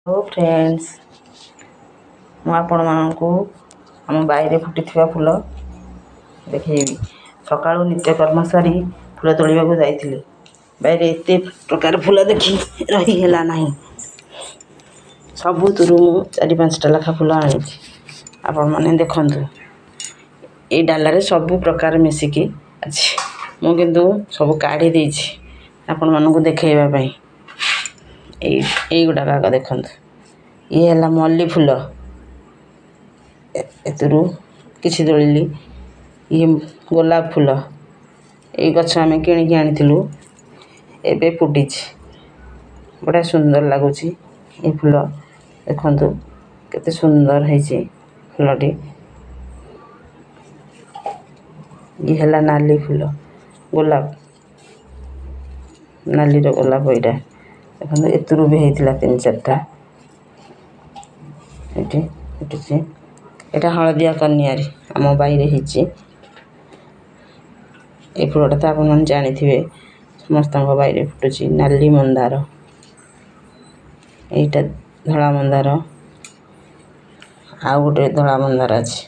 Hello friends, ମୁଁ ଆପଣମାନଙ୍କୁ ଆମ ବାଇରେ ଫୁଟିଥିବା ଫୁଲ ଦେଖେଇବି। ସକାଳୁ ନିତ୍ୟକର୍ମ ସାରି ଫୁଲ ତୋଳିବାକୁ ଯାଇଥିଲି। ବାଇରେ ଏତେ ପ୍ରକାର ଫୁଲ ଦେଖି ରହିହେଲା ନାହିଁ। ସବୁଥିରୁ ମୁଁ 4-5ଟା ଲେଖା ଫୁଲ ଆଣିଛି। ଆପଣମାନେ ଦେଖନ୍ତୁ, ଏଇ ଡାଲାରେ ସବୁ ପ୍ରକାର ମିଶିକି ଅଛି। ମୁଁ କିନ୍ତୁ ସବୁ କାଢ଼ି ଦେଇଛି ଆପଣମାନଙ୍କୁ ଦେଖେଇବା ପାଇଁ। ଏଇଗୁଡ଼ାକ ଆଗ ଦେଖନ୍ତୁ। ଇଏ ହେଲା ମଲ୍ଲି ଫୁଲ, ଏଥିରୁ କିଛି ତୋଳିଲି। ଇଏ ଗୋଲାପ ଫୁଲ, ଏଇ ଗଛ ଆମେ କିଣିକି ଆଣିଥିଲୁ, ଏବେ ଫୁଟିଛି, ବଢ଼ିଆ ସୁନ୍ଦର ଲାଗୁଛି। ଏ ଫୁଲ ଦେଖନ୍ତୁ କେତେ ସୁନ୍ଦର ହେଇଛି ଫୁଲଟି। ଇଏ ହେଲା ନାଲି ଫୁଲ, ଗୋଲାପ, ନାଲିର ଗୋଲାପ। ଏଇଟା ଦେଖନ୍ତୁ, ଏଥିରୁ ବି ହେଇଥିଲା 3-4ଟା ଏଠି ଫୁଟିଛି। ଏଇଟା ହଳଦିଆ କନିଆରୀ ଆମ ବାଇରେ ହେଇଛି। এই ଫୁଲଟା ତ ଆପଣମାନେ ଜାଣିଥିବେ, ସମସ୍ତଙ୍କ ବାଇରେ ଫୁଟୁଛି। ନାଲି ମନ୍ଦାର, ଏଇଟା ଧଳା ମନ୍ଦାର, ଆଉ ଗୋଟେ ଧଳା ମନ୍ଦାର ଅଛି।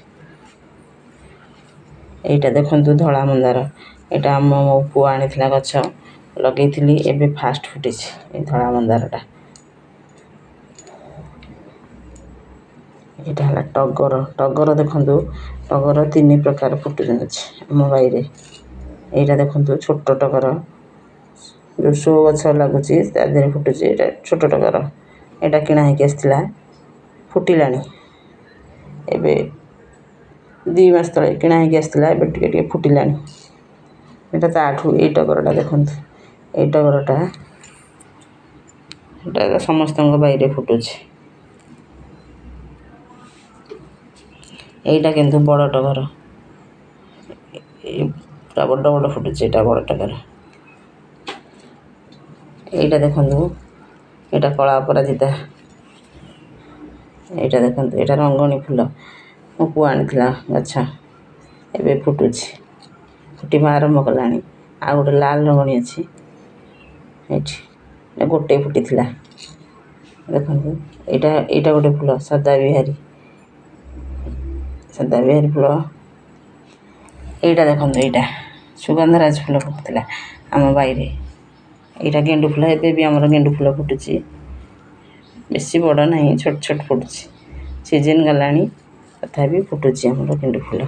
ଏଇଟା ଦେଖନ୍ତୁ ଧଳା ମନ୍ଦାର, ଏଇଟା ମୋ ପୁଅ ଆଣିଥିଲା ଗଛ, ଲଗେଇଥିଲି, ଏବେ ଫାଷ୍ଟ ଫୁଟିଛି ଏଇ ଧଳା ମନ୍ଦାରଟା। ଏଇଟା ହେଲା ଟଗର। ଟଗର ଦେଖନ୍ତୁ, ଟଗର 3 ପ୍ରକାର ଫୁଟୁଛି ଆମ ବାଇରେ। ଏଇଟା ଦେଖନ୍ତୁ ଛୋଟ ଟଗର, ଯେଉଁ ଶୋ ଗଛ ଲାଗୁଛି ତା ଦେହରେ ଫୁଟୁଛି। ଏଇଟା ଛୋଟ ଟଗର, ଏଇଟା କିଣା ହେଇକି ଆସିଥିଲା, ଫୁଟିଲାଣି। ଏବେ 2 ମାସ ତଳେ କିଣା ହେଇକି ଆସିଥିଲା, ଏବେ ଟିକେ ଟିକେ ଫୁଟିଲାଣି। ଏଇଟା ତାଠୁ ଏଇ ଟଗରଟା ଦେଖନ୍ତୁ, ଏଇ ଟଗରଟା ଏଇଟା ସମସ୍ତଙ୍କ ବାଇରେ ଫୁଟୁଛି। এইটা কিন্তু বড় টগর, পুরা বড় বড় ফুটুছে। এটা বড় টগর। এইটা দেখন্তু, এটা কলা অপরাজিতা। এইটা দেখন্তু, এটা রঙ্গণী ফুল। ମୋ ପୁଅ ଆଣିଥିଲା ଗଛ, ଏବେ ଫୁଟୁଛି, ଫୁଟିବା ଆରମ୍ଭ କଲାଣି। ଆଉ ଗୋଟେ ଲାଲ ରଙ୍ଗଣୀ ଅଛି ଏଇଠି, ଗୋଟେ ଫୁଟିଥିଲା ଦେଖନ୍ତୁ। ଏଇଟା ଗୋଟେ ଫୁଲ, ସଦାବିହାରୀ ଫୁଲ। ଏଇଟା ଦେଖନ୍ତୁ, ଏଇଟା ସୁଗନ୍ଧରାଜ ଫୁଲ ଫୁଟୁଥିଲା ଆମ ବାଇରେ। ଏଇଟା ଗେଣ୍ଡୁ ଫୁଲ, ଏବେ ବି ଆମର ଗେଣ୍ଡୁ ଫୁଲ ଫୁଟୁଛି। ବେଶୀ ବଡ଼ ନାହିଁ, ଛୋଟ ଛୋଟ ଫୁଟୁଛି। ସିଜିନ୍ ଗଲାଣି, ତଥାପି ଫୁଟୁଛି ଆମର ଗେଣ୍ଡୁ ଫୁଲ।